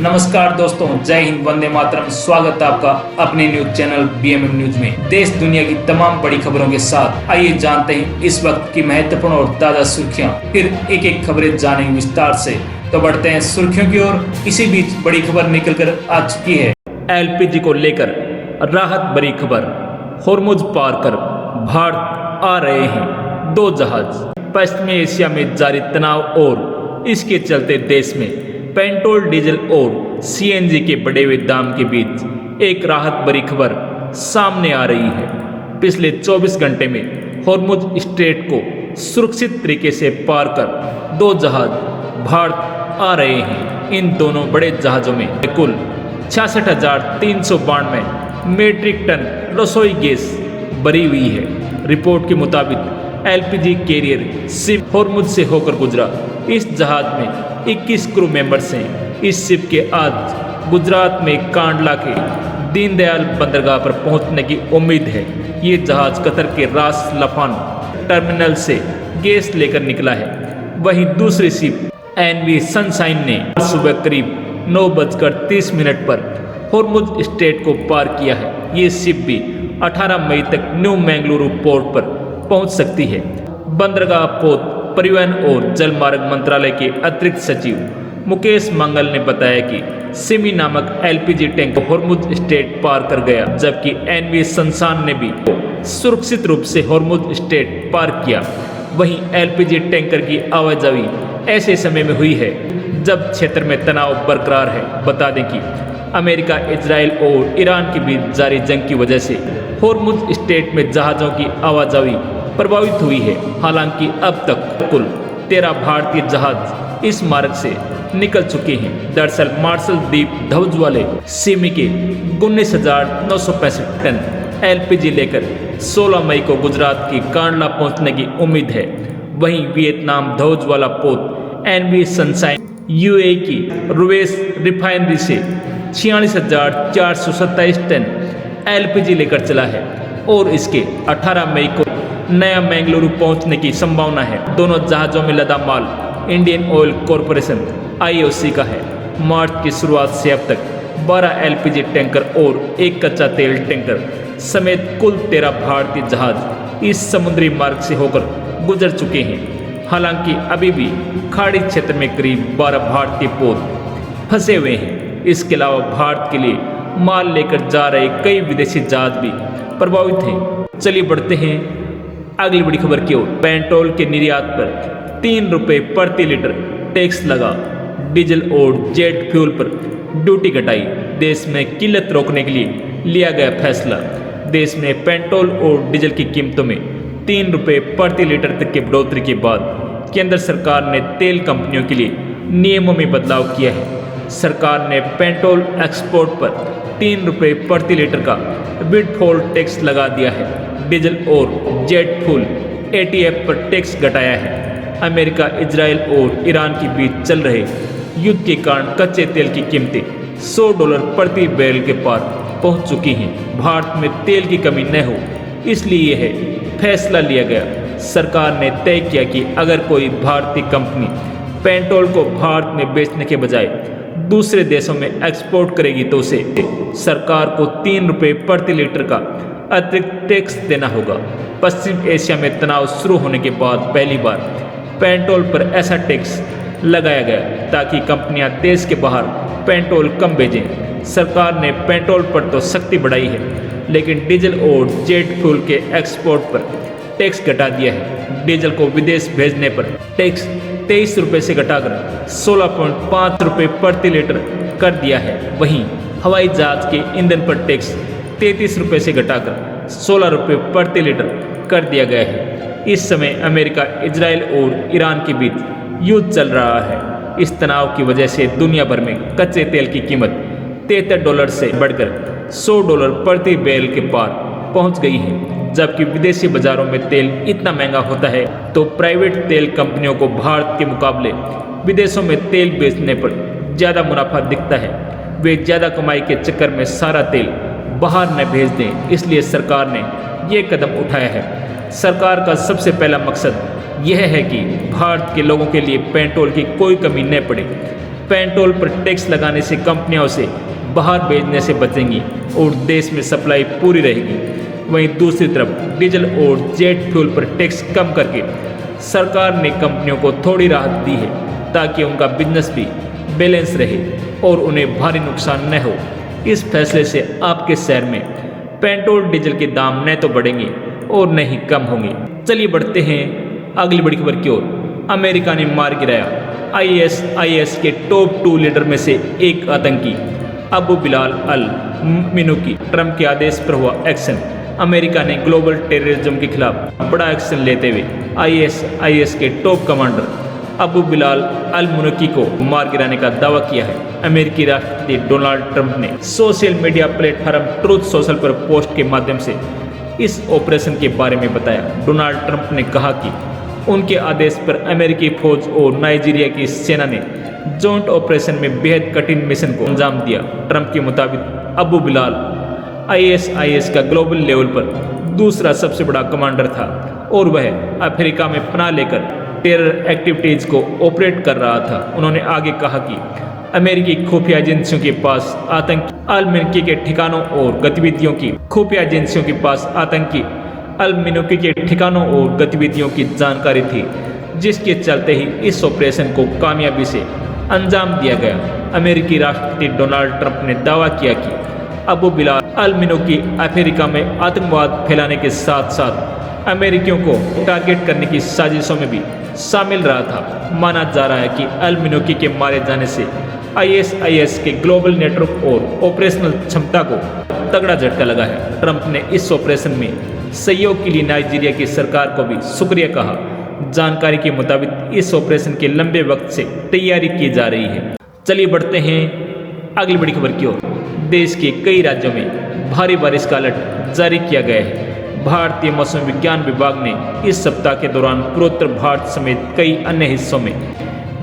नमस्कार दोस्तों, जय हिंद, वंदे मातरम। स्वागत है आपका अपने न्यूज चैनल बीएमएम न्यूज में। देश दुनिया की तमाम बड़ी खबरों के साथ आइए जानते हैं इस वक्त की महत्वपूर्ण और ताजा सुर्खियां। फिर एक एक खबरें जानेंगे विस्तार से। तो बढ़ते हैं सुर्खियों की ओर। इसी बीच बड़ी खबर निकल कर आ चुकी है। एलपीजी को लेकर राहत भरी खबर। होर्मुज पार कर भारत आ रहे हैं 2 जहाज। पश्चिमी एशिया में जारी तनाव और इसके चलते देश में पेट्रोल, डीजल और सीएनजी के बढ़े हुए दाम के बीच एक राहत भरी खबर सामने आ रही है। पिछले 24 घंटे में होर्मुज स्ट्रेट को सुरक्षित तरीके से पार कर 2 जहाज भारत आ रहे हैं। इन दोनों बड़े जहाज़ों में कुल 66,392 मीट्रिक टन रसोई गैस भरी हुई है। रिपोर्ट के मुताबिक एलपीजी कैरियर शिप होर्मुज से होकर गुजरा। इस जहाज में 21 क्रू मेंबर्स हैं। इस शिप के आज गुजरात में कांडला के दीनदयाल बंदरगाह पर पहुंचने की उम्मीद है। ये जहाज कतर के रास लफान टर्मिनल से गैस लेकर निकला है। वहीं दूसरी शिप एनवी सनशाइन ने सुबह करीब 9:30 पर होर्मुज स्ट्रेट को पार किया है। ये शिप भी 18 मई तक न्यू मैंगलुरु पोर्ट पर पहुंच सकती है। बंदरगाह पोत परिवहन और जलमार्ग मंत्रालय के अतिरिक्त सचिव मुकेश मंगल ने बताया कि सिमी नामक एलपीजी टैंकर होर्मुज स्ट्रेट पार कर गया, जबकि एनवी सनशाइन ने भी सुरक्षित रूप से होर्मुज स्ट्रेट पार किया। वहीं एलपीजी टैंकर की आवाजाही ऐसे समय में हुई है जब क्षेत्र में तनाव बरकरार है। बता दें कि अमेरिका, इजराइल और ईरान के बीच जारी जंग की वजह से होर्मुज स्ट्रेट में जहाज़ों की आवाजाही प्रभावित हुई है। हालांकि अब तक कुल 13 भारतीय जहाज इस मार्ग से निकल चुके हैं। दरअसल मार्शल द्वीप ध्वज वाले सिमी के 19,965 टन एलपीजी लेकर 16 मई को गुजरात की कांडला पहुंचने की उम्मीद है। वहीं वियतनाम ध्वज वाला पोत एनवी सनशाइन यूएई की रुवेस रिफाइनरी से 46,427 टन एलपीजी लेकर चला है और इसके 18 मई को नया मैंगलुरु पहुंचने की संभावना है। दोनों जहाज़ों में लदा माल इंडियन ऑयल कॉरपोरेशन आईओसी का है। मार्च की शुरुआत से अब तक 12 एलपीजी टैंकर और 1 कच्चा तेल टैंकर समेत कुल 13 भारतीय जहाज इस समुद्री मार्ग से होकर गुजर चुके हैं। हालांकि अभी भी खाड़ी क्षेत्र में करीब 12 भारतीय पोत फंसे हुए हैं। इसके अलावा भारत के लिए माल लेकर जा रहे कई विदेशी जहाज भी प्रभावित हैं। चलिए बढ़ते हैं अगली बड़ी खबर की ओर। पेट्रोल के निर्यात पर 3 रुपये प्रति लीटर टैक्स लगा। डीजल और जेट फ्यूल पर ड्यूटी घटाई। देश में किल्लत रोकने के लिए लिया गया फैसला। देश में पेट्रोल और डीजल की कीमतों में 3 रुपये प्रति लीटर तक की बढ़ोतरी के बाद केंद्र सरकार ने तेल कंपनियों के लिए नियमों में बदलाव किया है। सरकार ने पेट्रोल एक्सपोर्ट पर 3 रुपये प्रति लीटर का विदफॉल टैक्स लगा दिया है। डीजल और जेट फ्यूल एटीएफ पर टैक्स घटाया है। अमेरिका, इजराइल और ईरान के बीच चल रहे युद्ध के कारण कच्चे तेल की कीमतें $100 प्रति बैरल के पार पहुंच चुकी हैं। भारत में तेल की कमी न हो इसलिए यह फैसला लिया गया। सरकार ने तय किया कि अगर कोई भारतीय कंपनी पेट्रोल को भारत में बेचने के बजाय दूसरे देशों में एक्सपोर्ट करेगी तो उसे सरकार को 3 रुपये प्रति लीटर का अतिरिक्त टैक्स देना होगा। पश्चिम एशिया में तनाव शुरू होने के बाद पहली बार पेट्रोल पर ऐसा टैक्स लगाया गया ताकि कंपनियां देश के बाहर पेट्रोल कम भेजें। सरकार ने पेट्रोल पर तो सख्ती बढ़ाई है, लेकिन डीजल और जेट फ्यूल के एक्सपोर्ट पर टैक्स घटा दिया है। डीजल को विदेश भेजने पर टैक्स 23 रुपये से घटाकर 16.5 रुपये प्रति लीटर कर दिया है। वहीं हवाई जहाज के ईंधन पर टैक्स 33 रुपये से घटाकर 16 रुपये प्रति लीटर कर दिया गया है। इस समय अमेरिका, इजराइल और ईरान के बीच युद्ध चल रहा है। इस तनाव की वजह से दुनिया भर में कच्चे तेल की कीमत $73 से बढ़कर $100 प्रति बैरल के पार पहुंच गई है। जबकि विदेशी बाजारों में तेल इतना महंगा होता है तो प्राइवेट तेल कंपनियों को भारत के मुकाबले विदेशों में तेल बेचने पर ज़्यादा मुनाफा दिखता है। वे ज़्यादा कमाई के चक्कर में सारा तेल बाहर न भेज दें, इसलिए सरकार ने ये कदम उठाया है। सरकार का सबसे पहला मकसद यह है कि भारत के लोगों के लिए पेट्रोल की कोई कमी न पड़े। पेट्रोल पर टैक्स लगाने से कंपनियों से बाहर भेजने से बचेंगी और देश में सप्लाई पूरी रहेगी। वहीं दूसरी तरफ डीजल और जेट फ्यूल पर टैक्स कम करके सरकार ने कंपनियों को थोड़ी राहत दी है ताकि उनका बिजनेस भी बैलेंस रहे और उन्हें भारी नुकसान न हो। इस फैसले से आपके शहर में पेट्रोल डीजल के दाम न तो बढ़ेंगे और न ही कम होंगे। चलिए बढ़ते हैं अगली बड़ी खबर की ओर। अमेरिका ने मार गिराया ISIS के टॉप 2 लीडर में से एक आतंकी अबू बिलाल अल मिनूकी। ट्रंप के आदेश पर हुआ एक्शन। अमेरिका ने ग्लोबल टेररिज्म के खिलाफ बड़ा एक्शन लेते हुए ISIS के टॉप कमांडर अबू बिलाल अल मिनूकी को मार गिराने का दावा किया है। अमेरिकी राष्ट्रपति डोनाल्ड ट्रंप ने social media platform truth social पर पोस्ट के माध्यम से इस ऑपरेशन के बारे में बताया। डोनाल्ड ट्रंप ने कहा कि उनके आदेश पर अमेरिकी फौज और नाइजीरिया की सेना ने जॉइंट ऑपरेशन में बेहद कठिन मिशन को अंजाम दिया। ट्रंप के मुताबिक अबू बिलाल ISIS का ग्लोबल लेवल पर दूसरा सबसे बड़ा कमांडर था और वह अफ्रीका में पनाह लेकर टेरर एक्टिविटीज़ को ऑपरेट कर रहा था। उन्होंने आगे कहा कि अमेरिकी खुफिया एजेंसियों के पास आतंकी अल मिनूकी के ठिकानों और गतिविधियों की खुफिया एजेंसियों के पास आतंकी अल मिनूकी के ठिकानों और गतिविधियों की जानकारी थी, जिसके चलते ही इस ऑपरेशन को कामयाबी से अंजाम दिया गया। अमेरिकी राष्ट्रपति डोनाल्ड ट्रंप ने दावा किया कि अबू बिलाल अल मिनूकी अफ्रीका में आतंकवाद फैलाने के साथ साथ अमेरिकियों को टारगेट करने की साजिशों में भी शामिल रहा था। माना जा रहा है कि अल मिनूकी के मारे जाने से ISIS के ग्लोबल नेटवर्क और ऑपरेशनल क्षमता को तगड़ा झटका लगा है। ट्रंप ने इस ऑपरेशन में सहयोग के लिए नाइजीरिया की सरकार को भी शुक्रिया कहा। जानकारी के मुताबिक इस ऑपरेशन के लंबे वक्त से तैयारी की जा रही है। चलिए बढ़ते हैं अगली बड़ी खबर की ओर। देश के कई राज्यों में भारी बारिश का अलर्ट जारी किया गया है। भारतीय मौसम विज्ञान विभाग ने इस सप्ताह के दौरान पूर्वोत्तर भारत समेत कई अन्य हिस्सों में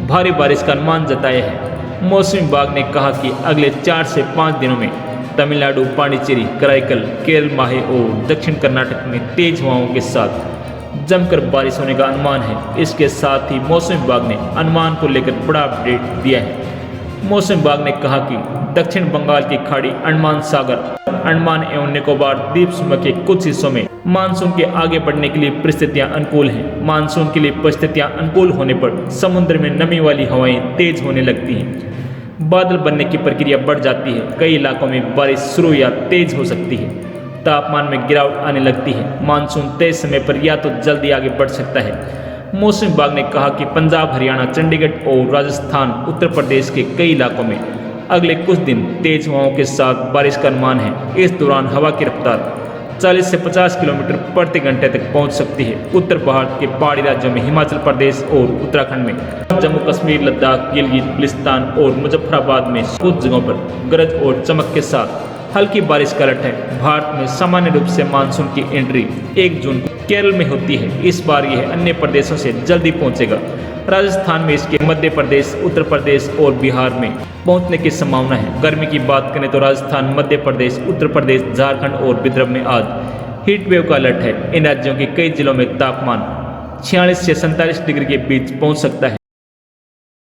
भारी बारिश का अनुमान जताया है। मौसम विभाग ने कहा कि अगले 4 से 5 दिनों में तमिलनाडु, पांडिचेरी, कराईकल, केरल, माहे और दक्षिण कर्नाटक में तेज हवाओं के साथ जमकर बारिश होने का अनुमान है। इसके साथ ही मौसम विभाग ने अनुमान को लेकर बड़ा अपडेट दिया है। मौसम विभाग ने कहा कि दक्षिण बंगाल की खाड़ी, अंडमान सागर, अंडमान एवं निकोबार द्वीप समूह के कुछ हिस्सों में मानसून के आगे बढ़ने के लिए परिस्थितियां अनुकूल हैं। मानसून के लिए परिस्थितियां अनुकूल होने पर समुद्र में नमी वाली हवाएं तेज होने लगती हैं, बादल बनने की प्रक्रिया बढ़ जाती है। कई इलाकों में बारिश शुरू या तेज हो सकती है। तापमान में गिरावट आने लगती है। मानसून तय समय पर या तो जल्दी आगे बढ़ सकता है। मौसम विभाग ने कहा कि पंजाब, हरियाणा, चंडीगढ़ और राजस्थान, उत्तर प्रदेश के कई इलाकों में अगले कुछ दिन तेज हवाओं के साथ बारिश का अनुमान है। इस दौरान हवा की रफ्तार 40 से 50 किलोमीटर प्रति घंटे तक पहुंच सकती है। उत्तर भारत के पहाड़ी राज्यों में, हिमाचल प्रदेश और उत्तराखंड में, जम्मू कश्मीर, लद्दाख, गिलगित बिल्तिस्तान और मुजफ्फराबाद में कुछ जगहों पर गरज और चमक के साथ हल्की बारिश का अलर्ट है। भारत में सामान्य रूप से मानसून की एंट्री 1 जून को केरल में होती है। इस बार यह अन्य प्रदेशों से जल्दी पहुंचेगा। राजस्थान में इसके मध्य प्रदेश, उत्तर प्रदेश और बिहार में पहुंचने की संभावना है। गर्मी की बात करें तो राजस्थान, मध्य प्रदेश, उत्तर प्रदेश, झारखंड और विदर्भ में आज हीट वेव का अलर्ट है। इन राज्यों के कई जिलों में तापमान 46 से 47 डिग्री के बीच पहुंच सकता है।